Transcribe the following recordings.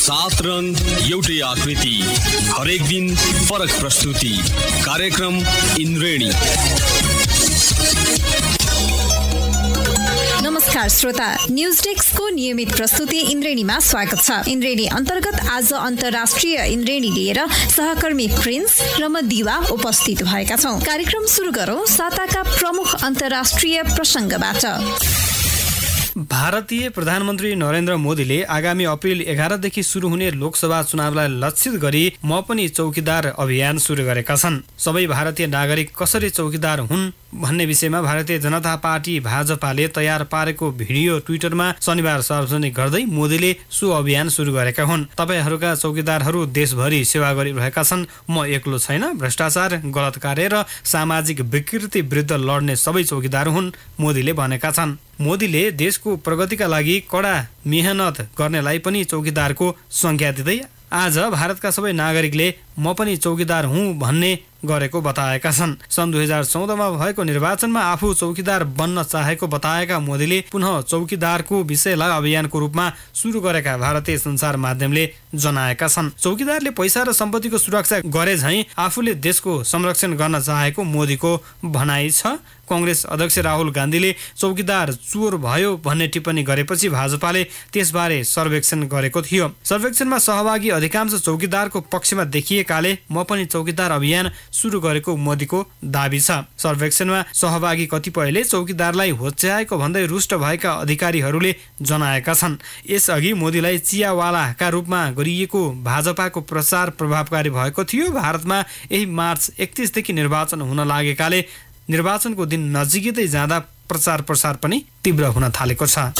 7 रंग एउटै आकृति, हरेक दिन फरक प्रस्तुति। कार्यक्रम इन्द्रेणी। नमस्कार श्रोता, न्यूज डेस्कको नियमित प्रस्तुति इन्द्रेणीमा स्वागत छ। इन्द्रेणी अन्तर्गत आज अन्तर्राष्ट्रिय इन्द्रेणी लिएर सहकर्मी प्रिन्स र म दिवा उपस्थित भएका छौं। कार्यक्रम सुरु गरौं साताका प्रमुख अन्तर्राष्ट्रिय प्रसंगबाट। भारतीय प्रधानमन्त्री नरेन्द्र मोदीले आगामी अप्रिल 11 देखि सुरु हुने लोकसभा चुनावलाई लक्षित गरी म पनि चौकीदार अभियान सुरु गरेका छन्। सबै भारतीय नागरिक कसरी चौकीदार हुन् भन्ने विषयमा भारतीय जनता पार्टी भाजपाले तयार पारेको भिडियो ट्विटरमा शनिबार सार्वजनिक गर्दै मोदीले सो अभियान सुरु गरेका हुन्। तपाईहरूका चौकीदारहरू देशभरि सेवा गरिरहेका छन्। म एक्लो छैन। भ्रष्टाचार, गलत कार्य र सामाजिक विकृति विरुद्ध लड्ने सबै चौकीदार हुन्, मोदीले भनेका छन्। मोदीले देशको प्रगतिका लागि कडा मेहनत गर्नेलाई पनि चौकीदारको संज्ञा दिँदै आज भारतका सबै नागरिकले म पनि चौकीदार हुँ भन्ने गरेको बताएका छन्। सन् 2014मा भएको निर्वाचनमा आफू चौकीदार बन्न चाहेको बताएका मोदीले पुनः चौकीदारको विषयलाई अभियानको रूपमा सुरु गरेका भारतीय सञ्चार माध्यमले जनाएका छन्। चौकीदारले पैसा र सम्पत्तिको सुरक्षा गरे झैं आफूले देशको संरक्षण गर्न चाहेको मोदीको भनाइ छ। कांग्रेस अध्यक्ष राहुल गान्धीले चौकीदार चोर भयो भन्ने टिप्पणी गरेपछि भाजपाले त्यसबारे सर्वेक्षण गरेको थियो। सर्वेक्षणमा सहभागी अधिकांश चौकीदारको पक्षमा देखिएकाले म पनि चौकीदार अभियान सुरु गरेको मोदीको दाबी छ। सर्वेक्षणमा सहभागी कतिपयले चौकीदारलाई होच्याएको भन्दै रुष्ट भएका अधिकारीहरूले जनाएका छन्। यसअघि मोदीलाई चियावालाका रूपमा गरिएको भाजपाको प्रचार प्रभावकारी भएको थियो। भारतमा यही मार्च 31 देखि निर्वाचन हुन लागेकाले निर्वाचनको दिन नजिकै जाँदा प्रचार प्रसार पनि तीव्र हुन थालेको छ।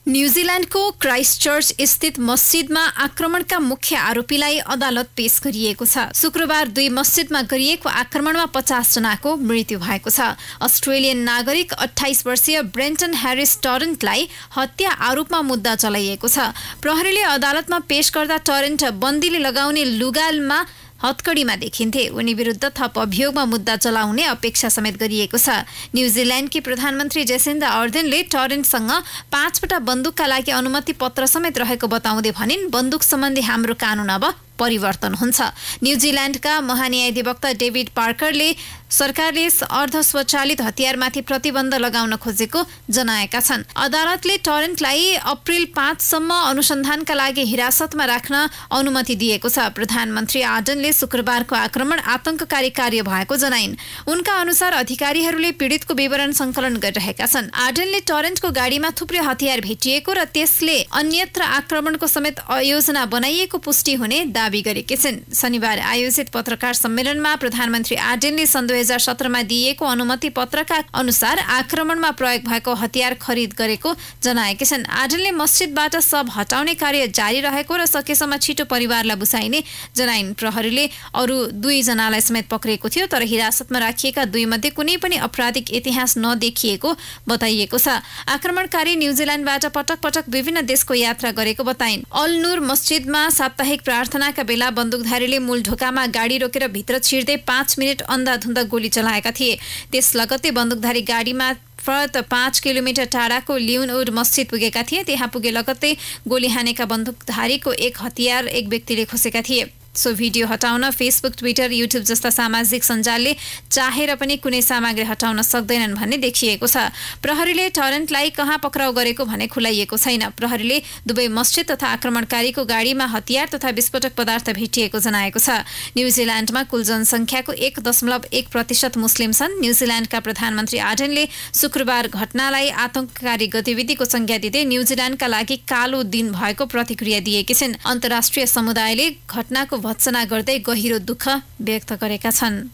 न्यूजील्यान्डको क्राइस्टचर्च स्थित मस्जिदमा आक्रमणका मुख्य आरोपीलाई अदालत पेश गरिएको छ। शुक्रबार 2 मस्जिदमा गरिएको आक्रमणमा 50 जनाको मृत्यु भएको छ। अस्ट्रेलियन नागरिक 28 वर्षीय ब्रेन्टन ह्यारिस टरेन्टलाई हत्या आरोपमा मुद्दा चलाइएको छ। प्रहरीले अदालतमा पेश गर्दा टरेन्ट बन्दीले लगाउने लुगामा हत्कडीमा देखिन्थे। उनी विरुद्ध थप अभियोगमा मुद्दा चलाउने अपेक्षा समेत गरिएको छ। न्यूजील्यान्डकी प्रधानमन्त्री जेसिन्डा अर्देनले टरेन्टसँग 5 वटा बन्दुकका लागि अनुमति पत्र समेत रहेको बताउँदै भनिन्, बन्दुक सम्बन्धी हाम्रो कानून अब परिवर्तन हुन्छ। न्यूजील्यान्डका महान्यायाधिवक्ता डेभिड पार्करले सरकारले अर्धस्वचालित हतियारमाथि प्रतिबन्ध लगाउन खोजेको जनाएका छन्। अदालतले टरेन्टलाई अप्रिल 5 सम्म अनुसन्धानका लागि हिरासतमा राख्न अनुमति दिएको छ। प्रधानमन्त्री आर्डनले शुक्रबारको आक्रमण आतंककारी कार्य भएको जनाइन्। उनका अनुसार अधिकारीहरूले पीडितको विवरण संकलन गरिरहेका छन्। आर्डनले टरेन्टको गाडीमा थुप्रै हतियार भेटिएको र त्यसले अन्यत्र आक्रमणको समेत योजना बनाइएको पुष्टि हुने दाबी गरेकी छिन्। शनिबार आयोजित पत्रकार सम्मेलनमा प्रधानमन्त्री आर्डेनले सन् 2017मा दिइएको अनुमति पत्रका अनुसार आक्रमणमा प्रयोग भएको हतियार खरिद गरेको जनाएकी छन्। आर्डेनले मस्जिदबाट शव हटाउने कार्य जारी रहेको र सकेसम्म छिटो परिवारलाई बुझाइने जनाइन्। प्रहरीले अरू 2 जनालाई समेत पक्रेको थियो, तर हिरासतमा राखिएका 2 मध्ये कुनै पनि आपराधिक इतिहास नदेखिएको बताइएको छ। आक्रमणकारी न्यूजील्यान्डबाट पटक पटक विभिन्न देशको यात्रा गरेको बताइन्। अल नूर मस्जिदमा साप्ताहिक प्रार्थनाका बेला बन्दुकधारीले मूल ढोकामा गाडी रोकेर भित्र छिर्दै 5 मिनट अन्धाधुन्दा गोली चलाएका थिए। त्यस लगत्तै बन्दुकधारी गाडीमा 5 किलोमिटर टाढाको लियोनवुड मस्जिद पुगेका थिए। त्यहाँ पुगे लगत्तै गोली हानेका बन्दुकधारीको एक हतियार एक व्यक्तिले खोसेका थिए। सो भिडियो हटाउन फेसबुक, ट्विटर, युट्युब जस्ता सामाजिक सञ्जालले चाहेर पनि कुनै सामग्री हटाउन सक्दैनन् भन्ने देखिएको छ। प्रहरीले टरेन्टलाई कहाँ पक्राउ गरेको भने खुलाइएको छैन। प्रहरीले दुवै मस्जिद तथा आक्रमणकारीको गाडीमा हतियार तथा विस्फोटक पदार्थ भेटिएको जनाएको छ। न्यूजील्यान्डमा कुल जनसङ्ख्याको 1.1% मुस्लिम छन्। न्यूजील्यान्डका प्रधानमन्त्री आर्डेनले शुक्रबार घटनालाई आतंककारी गतिविधिको संज्ञा दिँदै न्यूजील्यान्डका लागि कालो दिन भएको प्रतिक्रिया दिएकी छिन्। अन्तर्राष्ट्रिय समुदायले घटनाको भत्सना गर्दै गहिरो दुःख व्यक्त गरेका छन्।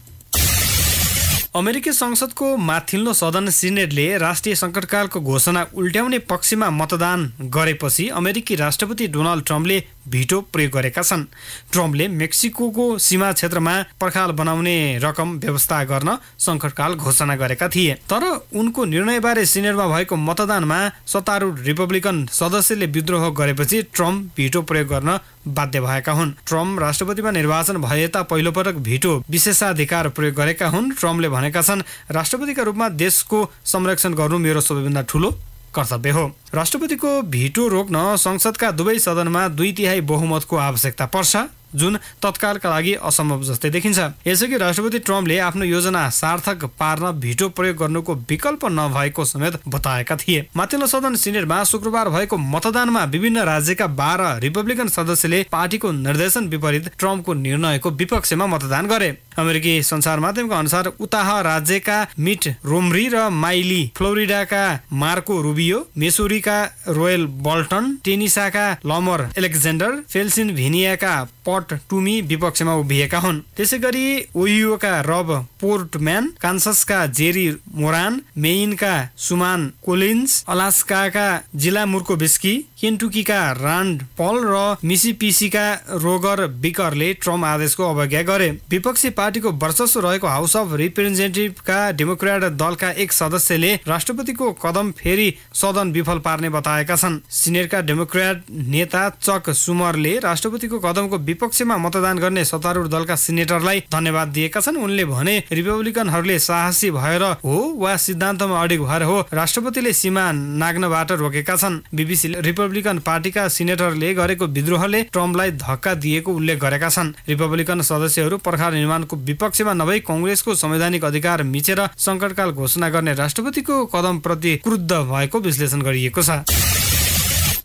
अमेरिकी संसदको माथिल्लो सदन सिनेटले राष्ट्रिय सङ्कटकालको घोषणा उल्ट्याउने पक्षमा मतदान गरेपछि अमेरिकी राष्ट्रपति डोनाल्ड ट्रम्पले भिटो प्रयोग गरेका छन्। ट्रम्पले मेक्सिकोको सीमा क्षेत्रमा पर्खाल बनाउने रकम व्यवस्था गर्न सङ्कटकाल घोषणा गरेका थिए, तर उनको निर्णयबारे सिनेटमा भएको मतदानमा सत्तारूढ रिपब्लिकन सदस्यले विद्रोह गरेपछि ट्रम्प भिटो प्रयोग गर्न बाध्य भएका हुन्। ट्रम्प राष्ट्रपतिमा निर्वाचन भए ता पहिलोपटक भिटो विशेषाधिकार प्रयोग गरेका हुन्। ट्रम्पले भनेका छन्, राष्ट्रपतिका रूपमा देशको संरक्षण गर्नु मेरो सबैभन्दा ठूलो कर्तव्य हो। राष्ट्रपतिको भिटो रोक्न संसदका दुवै सदनमा 2/3 बहुमतको आवश्यकता पर्छ, जुन तत्कालका लागि असम्भव जस्तै देखिन्छ। यसअघि राष्ट्रपति ट्रम्पले आफ्नो योजना सार्थक पार्न भिटो प्रयोग गर्नुको विकल्प नभएको समेत बताएका थिए। माथिल्लो सदन सिनेटमा शुक्रबार भएको मतदानमा विभिन्न राज्यका 12 रिपब्लिकन सदस्यले पार्टीको निर्देशन विपरीत ट्रम्पको निर्णयको विपक्षमा मतदान गरे। अमेरिकी सञ्चार माध्यमका अनुसार उताह राज्यका मिट रोमरी र माइली, फ्लोरिडाका मार्को रुबियो, मेसोरीका रोयल बल्टन, टेनिसाका लमर एलेक्जेन्डर, पेन्सिल्भेनियाका पट टुमी विपक्षमा उभिएका हुन्। त्यसैगरी ओहियोका रब पोर्टम्यान, कान्ससका जेरी मोरान, मेइनका सुमान कोलिन्स, अलास्काका जिला मुर्कोभिस्की, केन्टुकीका रान्ड पल र मिसिपिसीका रोगर बिकरले ट्रम्प आदेशको अवज्ञा गरे। विपक्षी पार्टीको वर्चस्व रहेको हाउस अफ रिप्रेजेन्टेटिभका डेमोक्रेट दलका एक सदस्यले राष्ट्रपतिको कदम फेरि सदन विफल पार्ने बताएका छन्। सिनेटका डेमोक्रेट नेता चक सुमरले राष्ट्रपतिको कदमको विपक्षमा मतदान गर्ने सत्तारूढ दलका सिनेटरलाई धन्यवाद दिएका छन्। उनले भने रिपब्लिकनहरूले साहसी भएर हो वा सिद्धान्तमा अडिग भएर हो राष्ट्रपतिले सीमा नाग्नबाट रोकेका छन्। बीबीसीले रिपब्लिकन पार्टीका सिनेटरले गरेको विद्रोहले ट्रम्पलाई धक्का दिएको उल्लेख गरेका छन्। रिपब्लिकन सदस्यहरू पर्खा निर्माणको विपक्षमा नभई कांग्रेसको संवैधानिक अधिकार मिचेर संकटकाल घोषणा गर्ने राष्ट्रपतिको कदमप्रति क्रुद्ध भएको विश्लेषण गरिएको छ।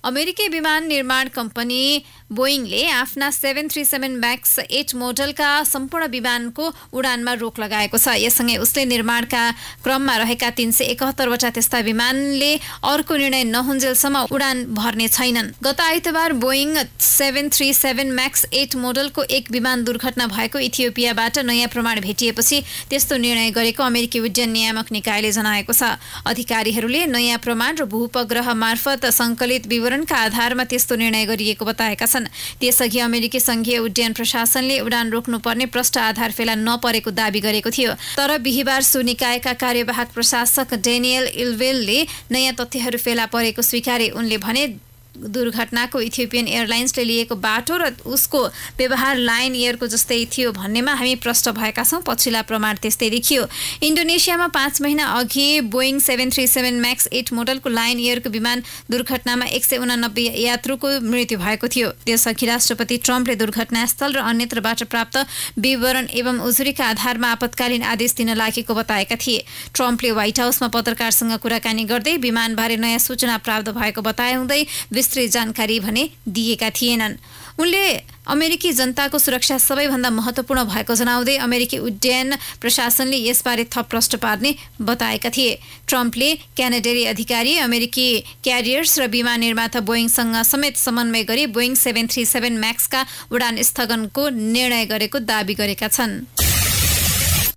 अमेरिकी विमान निर्माण कम्पनी बोइङले आफ्ना 737 MAX 8 मोडलका सम्पूर्ण विमानको उडानमा रोक लगाएको छ। यससँगै उसले निर्माणका क्रममा रहेका 371 वटा त्यस्ता विमानले अर्को निर्णय नहुन्जेलसम्म उडान भर्ने छैनन्। गत आइतबार बोइङ 737 MAX 8 मोडलको एक विमान दुर्घटना भएको इथियोपियाबाट नयाँ प्रमाण भेटिएपछि त्यस्तो निर्णय गरेको अमेरिकी उड्डयन नियामक निकायले जनाएको छ। अधिकारीहरूले नयाँ प्रमाण र भूउपग्रह मार्फत सङ्कलित विवरणका आधारमा त्यस्तो निर्णय गरिएको बताएका छन्। त्यसअघि अमेरिकी संघीय उड्डयन प्रशासनले उडान रोक्नुपर्ने प्रष्ट आधार फेला नपरेको दावी गरेको थियो। तर बिहिबार सो निकायका कार्यवाहक प्रशासक डेनियल इल्वेलले नयाँ तथ्यहरू फेला परेको स्वीकारे। उनले भने दुर्घटनाको इथियोपियन एयरलाइन्सले लिएको बाटो र उसको व्यवहार लायन एयरको जस्तै थियो भन्नेमा हामी प्रष्ट भएका छौँ। पछिल्ला प्रमाण त्यस्तै देखियो। इन्डोनेसियामा 5 महिना अघि बोइङ 737 MAX 8 मोडलको लायन एयरको विमान दुर्घटनामा 189 यात्रुको मृत्यु भएको थियो। त्यसअघि राष्ट्रपति ट्रम्पले दुर्घटनास्थल र अन्यत्रबाट प्राप्त विवरण एवं उजुरीका आधारमा आपतकालीन आदेश दिन लागेको बताएका थिए। ट्रम्पले व्हाइट हाउसमा पत्रकारसँग कुराकानी गर्दै विमानबारे नयाँ सूचना प्राप्त भएको बताउँदै विस्तृत जानकारी भने दिएका थिएनन्। उनले अमेरिकी जनताको सुरक्षा सबैभन्दा महत्त्वपूर्ण भएको जनाउँदै अमेरिकी उड्डयन प्रशासनले यसबारे थप प्रष्ट पार्ने बताएका थिए। ट्रम्पले क्यानाडेली अधिकारी, अमेरिकी क्यारियर्स र विमान निर्माता बोइङसँग समेत समन्वय गरी बोइङ 737 MAX का उडान स्थगनको निर्णय गरेको दावी गरेका छन्।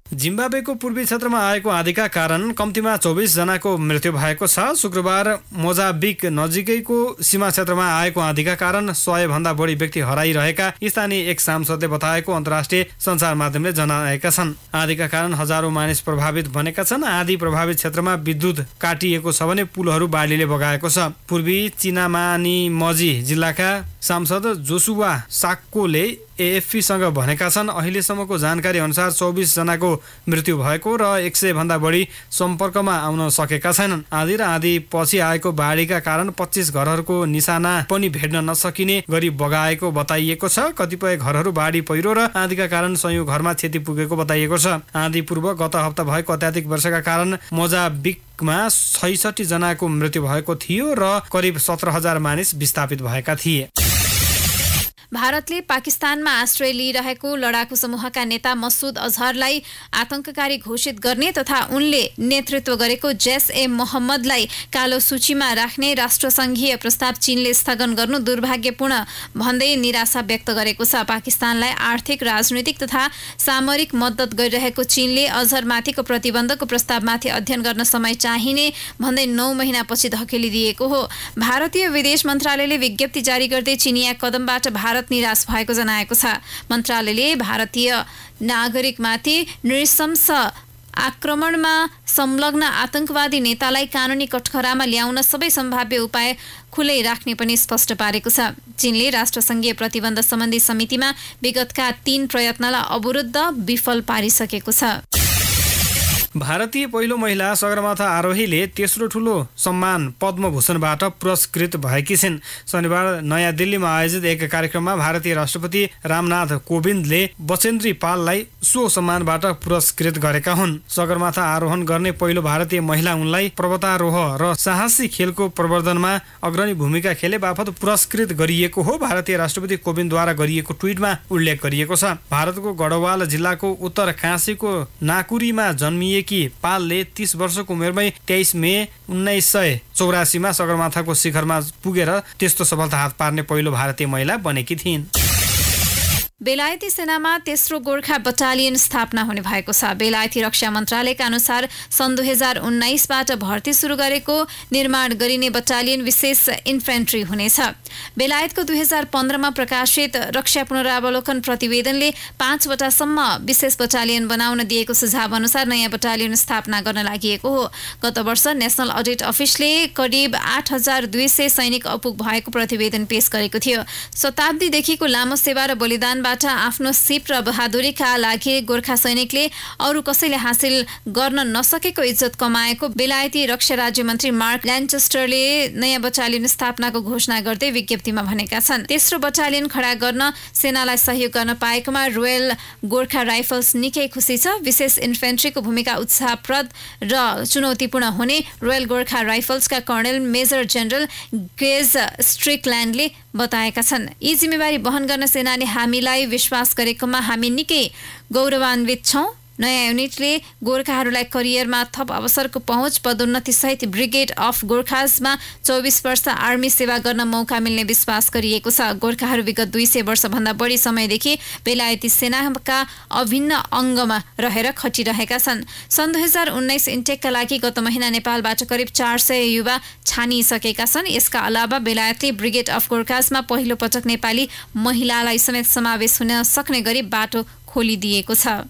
जिम्बाब्वेको पूर्वी क्षेत्रमा आएको आँधीका कारण कम्तीमा 24 जनाको मृत्यु भएको छ। शुक्रबार मोजाम्बिक नजिकैको सीमा क्षेत्रमा आएको आँधीका कारण 100 भन्दा बढी व्यक्ति हराइरहेका स्थानीय एक सांसदले बताएको अन्तर्राष्ट्रिय सञ्चार माध्यमले जनाएका छन्। आँधीका कारण हजारौं मानिस प्रभावित बनेका छन्। आँधी प्रभावित क्षेत्रमा विद्युत काटिएको छ भने पुलहरू बाढीले बगाएको छ। पूर्वी चिनामानीमजी जिल्लाका सांसद जोसुवा साक्कोले एएफपीसँग भनेका छन् अहिलेसम्मको जानकारी अनुसार 24 जनाको मृत्यु भएको र 100 भन्दा बढी सम्पर्कमा आउन सकेका छैनन्। आँधी र आँधी पछि आएको बाढीका कारण 25 घरहरूको निशाना पनि भेट्न नसकिने गरी बगाएको बताइएको छ। कतिपय घरहरू बाढी पहिरो र आँधीका कारण सयौं घरमा क्षति पुगेको बताइएको छ। आँधी पूर्व गत हप्ता भएको अत्याधिक वर्षाका कारण मोजाम्बिकमा 66 जनाको मृत्यु भएको थियो र करिब 17,000 मानिस विस्थापित भएका थिए। भारतले पाकिस्तानमा आश्रय लिइरहेको लडाकु समूहका नेता मसुद अजहरलाई आतंककारी घोषित गर्ने तथा उनले नेतृत्व गरेको जैश ए मोहम्मदलाई कालो सूचीमा राख्ने राष्ट्रसङ्घीय प्रस्ताव चीनले स्थगन गर्नु दुर्भाग्यपूर्ण भन्दै निराशा व्यक्त गरेको छ। पाकिस्तानलाई आर्थिक, राजनीतिक तथा सामरिक मद्दत गरिरहेको चीनले अजहरमाथिको प्रतिबन्धको प्रस्तावमाथि अध्ययन गर्न समय चाहिने भन्दै 9 महिनापछि धकेलिदिएको हो। भारतीय विदेश मन्त्रालयले विज्ञप्ति जारी गर्दै चीनिया कदमबाट भारत निराश भएको जनाएको छ। मन्त्रालयले भारतीय नागरिकमाथि नृशंस आक्रमणमा संलग्न आतंकवादी नेतालाई कानुनी कठघरामा ल्याउन सबै सम्भाव्य उपाय खुलै राख्ने पनि स्पष्ट पारेको छ। चीनले राष्ट्रसङ्घीय प्रतिबन्ध सम्बन्धी समितिमा विगतका 3 प्रयत्नलाई अवरुद्ध विफल पारिसकेको छ। भारतीय पहिलो महिला सगरमाथा आरोहीले तेस्रो ठूलो सम्मान पद्मभूषणबाट पुरस्कृत भएकी छिन्। शनिबार नयाँ दिल्लीमा आयोजित एक कार्यक्रममा भारतीय राष्ट्रपति रामनाथ कोविन्दले बचेन्द्री पाललाई सो सम्मानबाट पुरस्कृत गरेका हुन्। सगरमाथा आरोहण गर्ने पहिलो भारतीय महिला उनलाई पर्वतारोह र साहसी खेलको प्रवर्धनमा अग्रणी भूमिका खेले बापत पुरस्कृत गरिएको हो। भारतीय राष्ट्रपति कोविन्दद्वारा गरिएको ट्विटमा उल्लेख गरिएको छ। भारतको गढवाल जिल्लाको उत्तर काशीको नाकुरीमा जन्मिएकी पालले 30 वर्षको उमेरमै 23 मे 1984 मा सगरमाथाको शिखरमा पुगेर त्यस्तो सफलता हात पार्ने पहिलो भारतीय महिला बनेकी थिइन्। बेलायती सेनामा तेस्रो गोर्खा बटालियन स्थापना हुने भएको छ। बेलायती रक्षा मन्त्रालयका अनुसार सन् 2019बाट भर्ती सुरु गरेको निर्माण गरिने बटालियन विशेष इन्फेन्ट्री हुनेछ। बेलायतको 2015मा प्रकाशित रक्षा पुनरावलोकन प्रतिवेदनले 5वटासम्म विशेष बटालियन बनाउन दिएको सुझाव अनुसार नयाँ बटालियन स्थापना गर्न लागि हो। गत वर्ष नेशनल अडिट अफिसले करिब 8200 सैनिक अपुग भएको प्रतिवेदन पेश गरेको थियो। शताब्दीदेखिको लामो सेवा र बलिदान आफ्नो सिप र बहादुरीका लागि गोर्खा सैनिकले अरू कसैले हासिल गर्न नसकेको इज्जत कमाएको बेलायती रक्षा राज्य मन्त्री मार्क ल्यान्चेस्टरले नयाँ बटालियन स्थापनाको घोषणा गर्दै विज्ञप्तिमा भनेका छन्। तेस्रो बटालियन खडा गर्न सेनालाई सहयोग गर्न पाएकोमा रोयल गोर्खा राइफल्स निकै खुसी छ। विशेष इन्फेन्ट्रीको भूमिका उत्साहप्रद र चुनौतीपूर्ण हुने रोयल गोर्खा राइफल्सका कर्णेल मेजर जनरल ग्रेज स्ट्रिकल्यान्डले बताएका छन्। यी जिम्मेवारी वहन गर्न सेनाले हामीलाई विश्वास गरेकोमा हामी निकै गौरवान्वित छौं। नयाँ युनिटले गोर्खाहरूलाई करियरमा थप अवसरको पहुँच, पदोन्नति सहित ब्रिगेड अफ गोर्खाजमा 24 वर्ष आर्मी सेवा गर्न मौका मिल्ने विश्वास गरिएको छ। गोर्खाहरू विगत 200 वर्षभन्दा बढी समयदेखि बेलायती सेनाका अभिन्न अङ्गमा रहेर खटिरहेका छन्। सन् 2019 इन्टेकका लागि गत महिना नेपालबाट करिब 400 युवा छानिसकेका छन्। यसका अलावा बेलायतले ब्रिगेड अफ गोर्खाजमा पहिलो पटक नेपाली महिलालाई समेत समावेश हुन सक्ने गरी बाटो खोलिदिएको छ।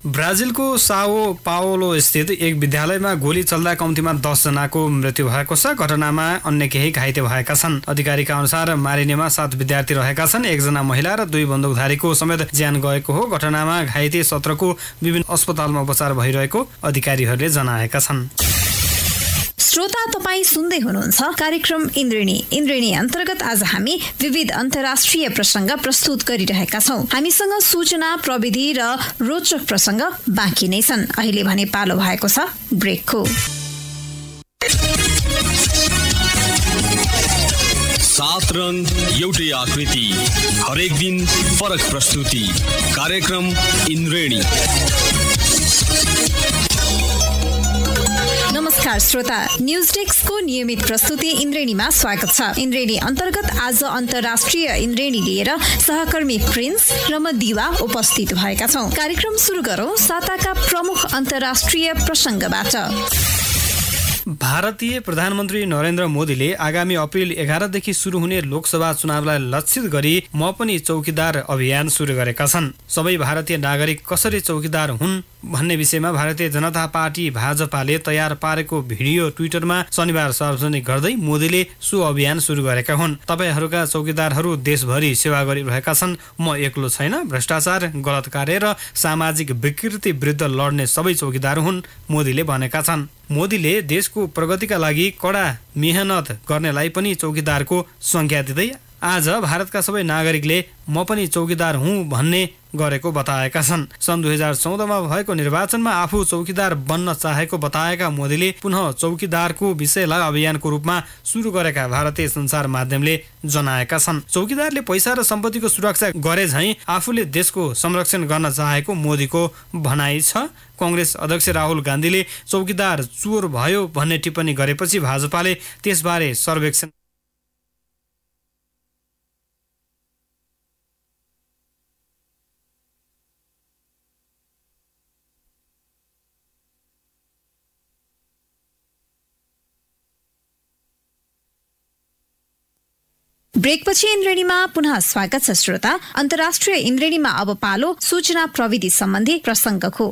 ब्राजिलको साओ पाओलो स्थित एक विद्यालयमा गोली चल्दा कम्तीमा 10 जनाको मृत्यु भएको छ। घटनामा अन्य केही घाइते भएका छन्। अधिकारीका अनुसार मारिनेमा 7 विद्यार्थी रहेका छन्। 1 जना महिला र 2 बन्दुकधारीको समेत ज्यान गएको हो। घटनामा घाइते 17को विभिन्न अस्पतालमा उपचार भइरहेको अधिकारीहरूले जनाएका छन्। श्रोता, तपाईँ सुन्दै हुनुहुन्छ कार्यक्रम इन्द्रिणी अन्तर्गत आज हामी विविध अन्तर्राष्ट्रिय प्रसंग प्रस्तुत गरिरहेका छौं। हामीसँग सूचना, प्रविधि र रोचक प्रसंग बाँकी नै छन्। अहिले भने पालो भएको छ ब्रेकको। 7 रङ एउटै आकृति, हरेक दिन फरक प्रस्तुति। कार्यक्रम इन्द्रिणी। नमस्कार श्रोता, न्यूज डेस्कको नियमित प्रस्तुति इन्द्रेणीमा स्वागत छ। इन्द्रेणी अन्तर्गत आज अन्तर्राष्ट्रिय इन्द्रेणी लिएर सहकर्मी प्रिन्स र म दिवा उपस्थित भएका छौं। कार्यक्रम सुरु गरौं साताका प्रमुख अन्तर्राष्ट्रिय प्रसंगबाट। भारतीय प्रधानमन्त्री नरेन्द्र मोदीले आगामी अप्रिल 11 देखि सुरु हुने लोकसभा चुनावलाई लक्षित गरी म पनि चौकीदार अभियान सुरु गरेका छन्। सबै भारतीय नागरिक कसरी चौकीदार हुन् भन्ने विषयमा भारतीय जनता पार्टी भाजपाले तयार पारेको भिडियो ट्विटरमा शनिबार सार्वजनिक गर्दै मोदीले सो अभियान सुरु गरेका हुन्। तपाईहरूका चौकीदारहरू देशभरि सेवा गरिरहेका छन्। म एक्लो छैन। भ्रष्टाचार, गलत कार्य र सामाजिक विकृति विरुद्ध लड्ने सबै चौकीदार हुन्, मोदीले भनेका छन्। मोदीले देशको प्रगतिका लागि कडा मेहनत गर्नेलाई पनि चौकीदारको संज्ञा दिँदै आज भारतका सबै नागरिकले म पनि चौकीदार हुँ भन्ने गरेको बताएका छन्। सन् 2014मा भएको निर्वाचनमा आफू चौकीदार बन्न चाहेको बताएका मोदीले पुनः चौकीदारको विषयलाई अभियानको रूपमा सुरु गरेका भारतीय सञ्चार माध्यमले जनाएका छन्। चौकीदारले पैसा र सम्पत्तिको सुरक्षा गरे झैं आफूले देशको संरक्षण गर्न चाहेको मोदीको भनाइ छ। कांग्रेस अध्यक्ष राहुल गान्धीले चौकीदार चोर भयो भन्ने टिप्पणी गरेपछि भाजपाले त्यसबारे सर्वेक्षण ब्रेकपछि इन्द्रेणीमा पुनः स्वागत छ श्रोता। अन्तर्राष्ट्रिय इन्द्रेणीमा अब पालो सूचना प्रविधि सम्बन्धी प्रसङ्गको।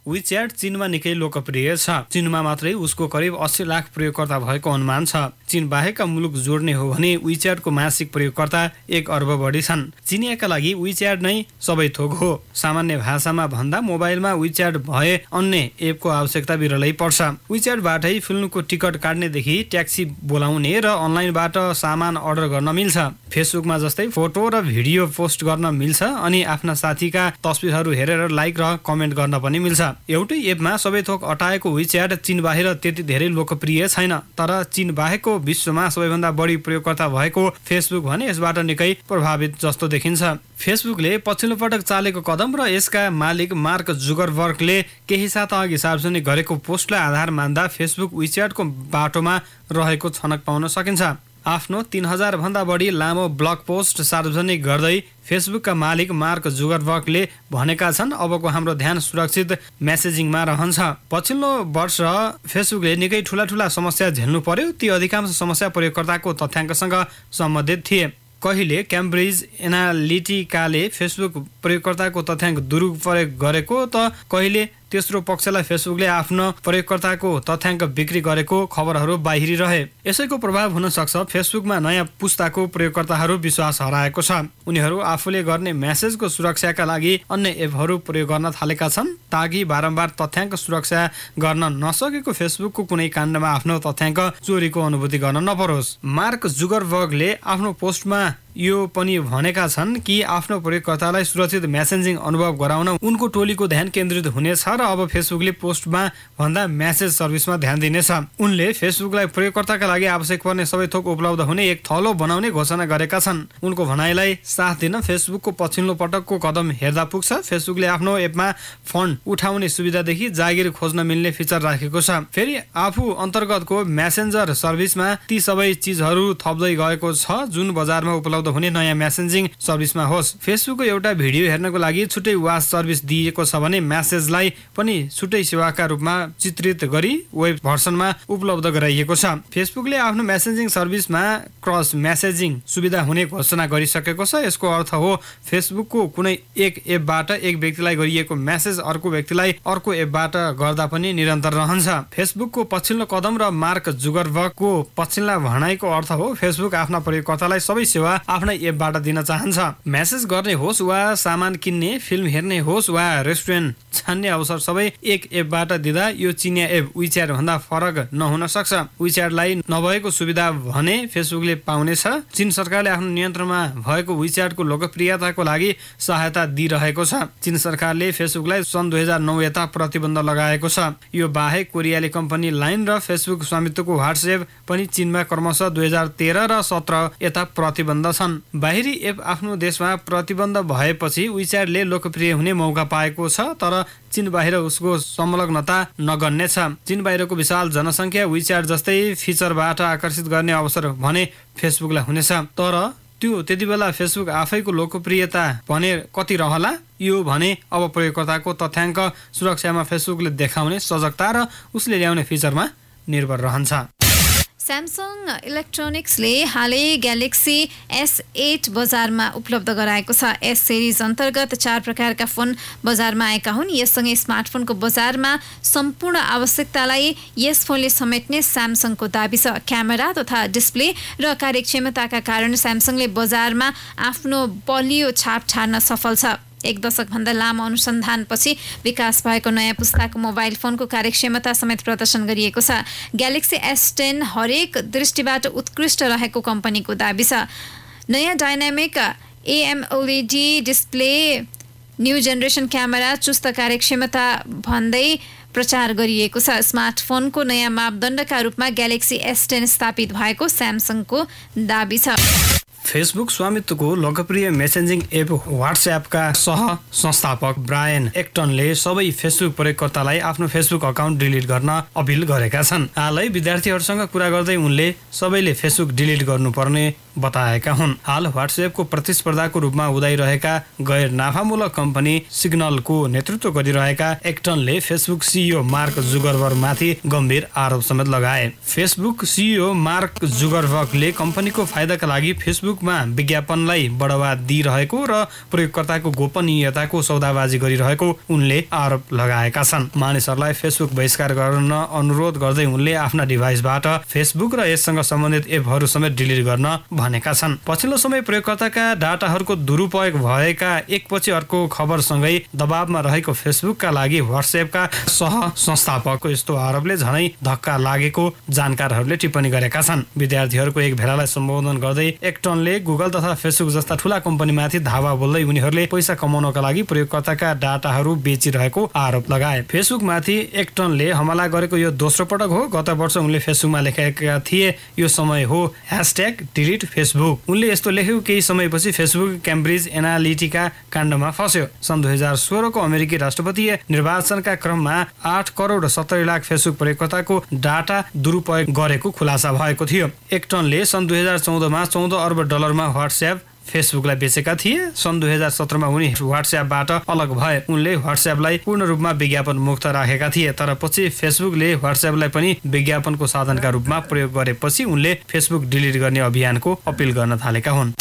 WeChat चीनमा निकै लोकप्रिय छ। चीनमा मात्रै उसको करिब 80 लाख प्रयोगकर्ता भएको अनुमान छ। चीन बाहेकका मुलुक जोड्ने हो भने WeChatको मासिक प्रयोगकर्ता 1 अर्ब बढी छन्। चिनियाका लागि WeChat नै सबै थोक हो। सामान्य भाषामा भन्दा मोबाइलमा WeChat भए अन्य एपको आवश्यकता बिरलै पर्छ। WeChatबाटै फिल्मको टिकट काट्नेदेखि ट्याक्सी बोलाउने र अनलाइनबाट सामान अर्डर गर्न मिल्छ। फेसबुकमा जस्तै फोटो र भिडियो पोस्ट गर्न मिल्छ अनि आफ्ना साथीका तस्बिरहरू हेरेर लाइक र कमेन्ट गर्न पनि मिल्छ। एउटै एपमा सबै थोक अटाएको WeChat चीन बाहिर त्यति धेरै लोकप्रिय छैन। तर चीन बाहेकको विश्वमा सबैभन्दा बढी प्रयोगकर्ता भएको फेसबुक भने यसबाट निकै प्रभावित जस्तो देखिन्छ। फेसबुकले पछिल्लो पटक चालेको कदम र यसका मालिक मार्क जुगरबर्गले केही साता अघि सार्वजनिक गरेको पोस्टलाई आधार मान्दा फेसबुक WeChatको बाटोमा रहेको छनक पाउन सकिन्छ। आफ्नो 3000 भन्दा बढी लामो ब्लग पोस्ट सार्वजनिक गर्दै फेसबुकका मालिक मार्क जुगरबर्गले भनेका छन् अबको हाम्रो ध्यान सुरक्षित मेसेजिङमा रहन्छ। पछिल्लो वर्ष फेसबुकले निकै ठूला समस्या झेल्नु पर्यो। ती अधिकांश समस्या प्रयोगकर्ताको तथ्याङ्कसँग सम्बन्धित थिए। कहिले क्याम्ब्रिज एनालिटिकाले फेसबुक प्रयोगकर्ताको तथ्याङ्क दुरुपयोग गरेको त कहिले तेस्रो पक्षलाई फेसबुकले आफ्नो प्रयोगकर्ताको तथ्याङ्क बिक्री गरेको खबरहरू बाहिरिरहे। यसैको प्रभाव हुन सक्छ फेसबुकमा नयाँ पुस्ताको प्रयोगकर्ताहरू विश्वास हराएको छ। उनीहरू आफूले गर्ने मेसेजको सुरक्षाका लागि अन्य एपहरू प्रयोग गर्न थालेका छन् ताकि बारम्बार तथ्याङ्क सुरक्षा गर्न नसकेको फेसबुकको कुनै काण्डमा आफ्नो तथ्याङ्क चोरीको अनुभूति गर्न नपरोस्। मार्क जुगरबर्गले आफ्नो पोस्टमा यो पनि भनेका छन् कि आफ्नो प्रयोगकर्तालाई सुरक्षित मेसेजिङ अनुभव गराउन उनको टोलीको ध्यान केन्द्रित हुनेछ र अब फेसबुकले पोस्टमा भन्दा मेसेज सर्भिसमा ध्यान दिनेछ। उनले फेसबुकलाई प्रयोगकर्ताका लागि आवश्यक पर्ने सबै थोक उपलब्ध हुने एक थलो बनाउने घोषणा गरेका छन्। उनको भनाइलाई साथ दिन फेसबुकको पछिल्लो पटकको कदम हेर्दा पुग्छ। फेसबुकले आफ्नो एपमा फन्ड उठाउने सुविधादेखि जागिर खोज्न मिल्ने फिचर राखेको छ। फेरि आफू अन्तर्गतको मेसेन्जर सर्भिसमा ती सबै चिजहरू थप्दै गएको छ जुन बजारमा उपलब्ध हुने नयाँ मेसेजिङ सर्भिसमा होस्। फेसबुकको एउटा भिडियो हेर्नको लागि छुट्टै वाच सर्भिस दिएको छ भने मेसेजलाई पनि छुट्टै सेवाका रूपमा चित्रित गरी वेब भर्सनमा उपलब्ध गराइएको छ। फेसबुकले आफ्नो मेसेजिङ सर्भिसमा क्रस मेसेजिङ सुविधा हुने घोषणा गरिसकेको छ। यसको अर्थ हो फेसबुकको कुनै एक एपबाट एक व्यक्तिलाई गरिएको मेसेज अर्को व्यक्तिलाई अर्को एपबाट गर्दा पनि निरन्तर रहन्छ। फेसबुकको पछिल्लो कदम र मार्क जुगरबर्गको पछिल्ला भनाइको अर्थ हो फेसबुक आफ्ना प्रयोगकर्तालाई सबै सेवा आफ्नै एपबाट दिन चाहन्छ। मेसेज गर्ने होस् वा सामान किन्ने, फिल्म हेर्ने होस् वा रेस्टुरेन्ट छान्ने अवसर सबै एक एपबाट दिँदा यो चिनिया एप WeChat भन्दा फरक नहुन सक्छ। WeChatलाई नभएको सुविधा भने फेसबुकले पाउनेछ। चीन सरकारले आफ्नो नियन्त्रणमा भएको WeChatको लोकप्रियताको लागि सहायता दिइरहेको छ। चीन सरकारले फेसबुकलाई सन् 2009 यता प्रतिबन्ध लगाएको छ। यो बाहेक कोरियाली कम्पनी लाइन र फेसबुक स्वामित्वको WhatsApp पनि चीनमा क्रमशः 2013 र 17 यता प्रतिबन्ध छन्। बाहिरी एप आफ्नो देशमा प्रतिबन्ध भएपछि WeChatले लोकप्रिय हुने मौका पाएको छ तर चीन बाहिर उसको संलग्नता नगर्ने छ। चीन बाहिरको विशाल जनसङ्ख्या WeChat जस्तै फिचरबाट आकर्षित गर्ने अवसर भने फेसबुकलाई हुनेछ। तर त्यो त्यति बेला फेसबुक आफैको लोकप्रियता भने कति रहला यो भने अब प्रयोगकर्ताको तथ्याङ्क सुरक्षामा फेसबुकले देखाउने सजगता र उसले ल्याउने फिचरमा निर्भर रहन्छ। स्यामसङ इलेक्ट्रोनिक्सले हालै ग्यालेक्सी S8 बजारमा उपलब्ध गराएको छ। S सिरिज अन्तर्गत 4 प्रकारका फोन बजारमा आएका हुन्। यससँगै स्मार्टफोनको बजारमा सम्पूर्ण आवश्यकतालाई यस फोनले समेट्ने स्यामसङको दाबी छ। क्यामेरा तथा डिस्प्ले र कार्यक्षमताका कारण स्यामसङले बजारमा आफ्नो बलियो छाप छाड्न सफल छ। एक दशकभन्दा लामो अनुसन्धानपछि विकास भएको नयाँ पुस्ताको मोबाइल फोनको कार्यक्षमता समेत प्रदर्शन गरिएको छ। ग्यालेक्सी S10 हरेक दृष्टिबाट उत्कृष्ट रहेको कम्पनीको दाबी छ। नयाँ dynamic AMOLED display, new generation camera, चुस्त कार्यक्षमता भन्दै प्रचार गरिएको छ। स्मार्टफोनको नयाँ मापदण्डका रूपमा ग्यालेक्सी S10 स्थापित भएको स्यामसङको दाबी छ। फेसबुक स्वामित्वको लोकप्रिय मेसेजिङ एप WhatsAppका सह संस्थापक ब्रायन एक्टनले सबै फेसबुक प्रयोगकर्तालाई आफ्नो फेसबुक अकाउन्ट डिलिट गर्न अपिल गरेका छन्। हालै विद्यार्थीहरूसँग कुरा गर्दै उनले सबैले फेसबुक डिलिट गर्नुपर्ने बताएका हुन्। हाल व्हाट्सएपको प्रतिस्पर्धाको रूपमा उदाइरहेका गैर नाफामूलक कम्पनी सिग्नलको नेतृत्व गरिरहेका एक्टनले फेसबुक सिइओ मार्क जुगरबर्गमाथि गम्भीर आरोप समेत लगाए। फेसबुक सिइओ मार्क जुगरबर्गले कम्पनीको फाइदाका लागि फेसबुकमा विज्ञापनलाई बढावा दिइरहेको र प्रयोगकर्ताको गोपनीयताको सौदाबाजी गरिरहेको उनले आरोप लगाएका छन्। मानिसहरूलाई फेसबुक बहिष्कार गर्न अनुरोध गर्दै उनले आफ्ना डिभाइसबाट फेसबुक र यससँग सम्बन्धित एपहरू समेत डिलिट गर्न भनेका छन्। पछिल्लो समय प्रयोगकर्ताका डाटाहरूको दुरुपयोग भएका एकपछि अर्को खबरसँगै दबावमा रहेको फेसबुकका लागि व्हाट्सएपका सह संस्थापकको यस्तो आरोपले झनै धक्का लागेको जानकारहरूले टिप्पणी गरेका छन्। विद्यार्थीहरूको एक भेलालाई सम्बोधन गर्दै एक्टनले गुगल तथा फेसबुक जस्ता ठूला कम्पनीमाथि धावा बोल्दै उनीहरूले पैसा कमाउनका लागि प्रयोगकर्ताका डाटाहरू बेचिरहेको आरोप लगाए। फेसबुकमाथि एक्टनले हमला गरेको यो दोस्रो पटक हो। गत वर्ष उनले फेसबुकमा लेखेका थिए, यो समय हो #डिलिट फेसबुक। उनले यस्तो लेखेको केही समयपछि फेसबुक क्याम्ब्रिज एनालिटिका काण्डमा फस्यो। सन् 2016 को अमेरिकी राष्ट्रपतीय निर्वाचनका क्रममा 8 करोड 70 लाख फेसबुक प्रयोगकर्ताको डाटा दुरुपयोग गरेको खुलासा भएको थियो। एक्टनले सन् 2014 मा $14 अर्ब मा व्हाट्सएप फेसबुकलाई बेचेका थिए। सन् 2017 मा उनी व्हाट्सएपबाट अलग भए। उनले व्हाट्सएपलाई पूर्ण रूपमा विज्ञापन मुक्त राखेका थिए, तर पछि फेसबुकले व्हाट्सएपलाई पनि विज्ञापनको साधनका रूपमा प्रयोग गरेपछि उनले फेसबुक डिलिट गर्ने अभियानको अपील गर्न थालेका हुन्।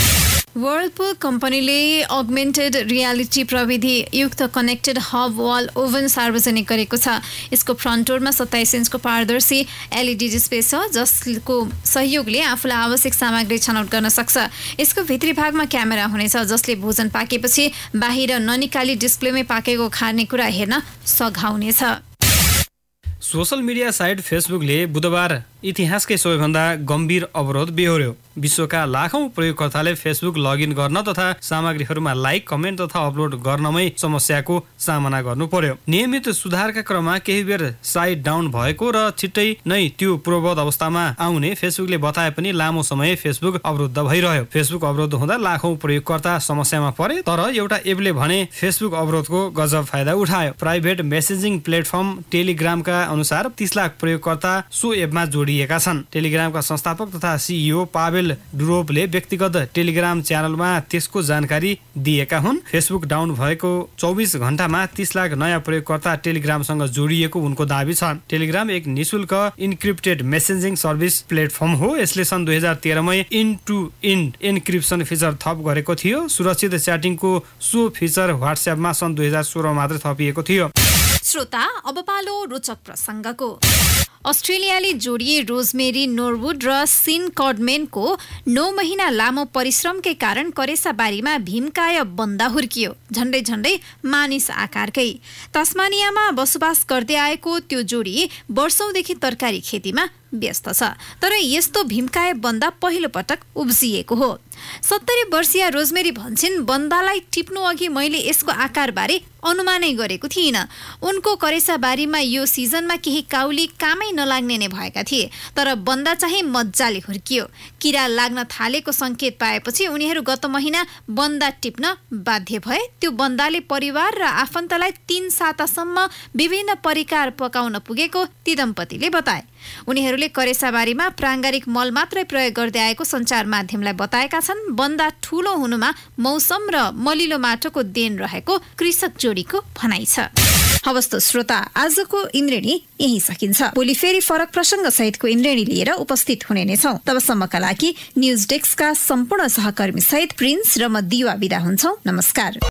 वर्लपुल कम्पनीले अगमेन्टेड रियालिटी प्रविधि युक्त कनेक्टेड हब वाल ओभन सार्वजनिक गरेको छ। यसको फ्रन्ट डोरमा 27 इन्चको पारदर्शी एलइडी डिस्प्ले छ, जसको सहयोगले आफूलाई आवश्यक सामग्री छनौट गर्न सक्छ। यसको भित्री भागमा क्यामेरा हुनेछ, जसले भोजन पाकेपछि बाहिर ननिकाली डिस्प्लेमै पाकेको खानेकुरा हेर्न सघाउनेछ। सोशल मिडिया साइट फेसबुकले बुधबार इतिहासकै सबैभन्दा गम्भीर अवरोध बेहोर्यो। विश्वका लाखौं प्रयोगकर्ताले फेसबुक लगइन गर्न तथा सामग्रीहरूमा लाइक, कमेन्ट तथा अपलोड गर्नमै समस्याको सामना गर्नु पर्यो। नियमित सुधारका क्रममा केही बेर साइट डाउन भएको र छिट्टै नै त्यो पूर्ववत अवस्थामा आउने फेसबुकले बताए पनि लामो समय फेसबुक अवरुद्ध भइरह्यो। फेसबुक अवरुद्ध हुँदा लाखौं प्रयोगकर्ता समस्यामा परे, तर एउटा एपले भने फेसबुक अवरोधको गजब फाइदा उठायो। प्राइभेट मेसेजिङ प्लेटफर्म टेलिग्रामका अनुसार 30 लाख प्रयोगकर्ता सो एपमा जोडिएका छन्। टेलिग्रामका संस्थापक तथा सिइओ पावेल डुरोभले व्यक्तिगत टेलिग्राम च्यानलमा त्यसको जानकारी दिएका हुन्। फेसबुक डाउन भएको 24 घण्टामा 30 लाख नयाँ प्रयोगकर्ता टेलिग्रामसँग जोडिएको उनको दाबी छ। टेलिग्राम एक निशुल्क इन्क्रिप्टेड मेसेजिङ सर्भिस प्लेटफर्म हो। यसले सन् 2013 मै इन्ड टु इन्ड एन्क्रिप्सन फिचर थप गरेको थियो। सुरक्षित च्याटिङको सो फिचर व्हाट्सएपमा सन् 2016 मात्र थपिएको थियो। श्रोता, अब पालो रोचक प्रसङ्गको। अस्ट्रेलियाली जोडी रोजमेरी नोरवुड र सिन कडमेनको 9 महिना लामो परिश्रमकै कारण करेसाबारीमा भीमकाय बन्दा हुर्कियो। झण्डै झण्डै मानिस आकारकै। तस्मानियामा बसोबास गर्दै आएको त्यो जोडी वर्षौंदेखि तरकारी खेतीमा व्यस्त छ, तर यस्तो भीमकाय बन्दा पहिलो पटक उब्जिएको हो। 70 वर्षीय रोजमेरी भन्छन्, बन्दालाई टिप्नु अघि मैले यसको आकारबारे अनुमानै गरेको थिइनँ। उनको करेसाबारीमा यो सिजनमा केही काउली कामै नलाग्ने नै भएका थिए, तर बन्दा चाहिँ मजाले हुर्कियो। किरा लाग्न थालेको संकेत पाएपछि उनीहरू गत महिना बन्दा टिप्न बाध्य भए। त्यो बन्दाले परिवार र आफन्तलाई 3 सातासम्म विभिन्न परिकार पकाउन पुगेको ती दम्पतिले बताए। उनीहरूले करेसाबारीमा प्राङ्गारिक मल मात्रै प्रयोग गर्दै आएको सञ्चार माध्यमलाई बताएका छन्। बन्दा ठूलो हुनुमा मौसम र मलिलो माटोको देन रहेको कृषक जोडीको भनाइ छ। हवस् त श्रोता, आजको इन्द्रेणी यही सकिन्छ। भोलि फेरि फरक प्रसङ्ग सहितको इन्द्रेणी लिएर उपस्थित हुने नै छौँ। तबसम्मका लागि न्युज डेस्कका सम्पूर्ण सहकर्मी सहित प्रिन्स र म दिवा बिदा हुन्छौँ। नमस्कार।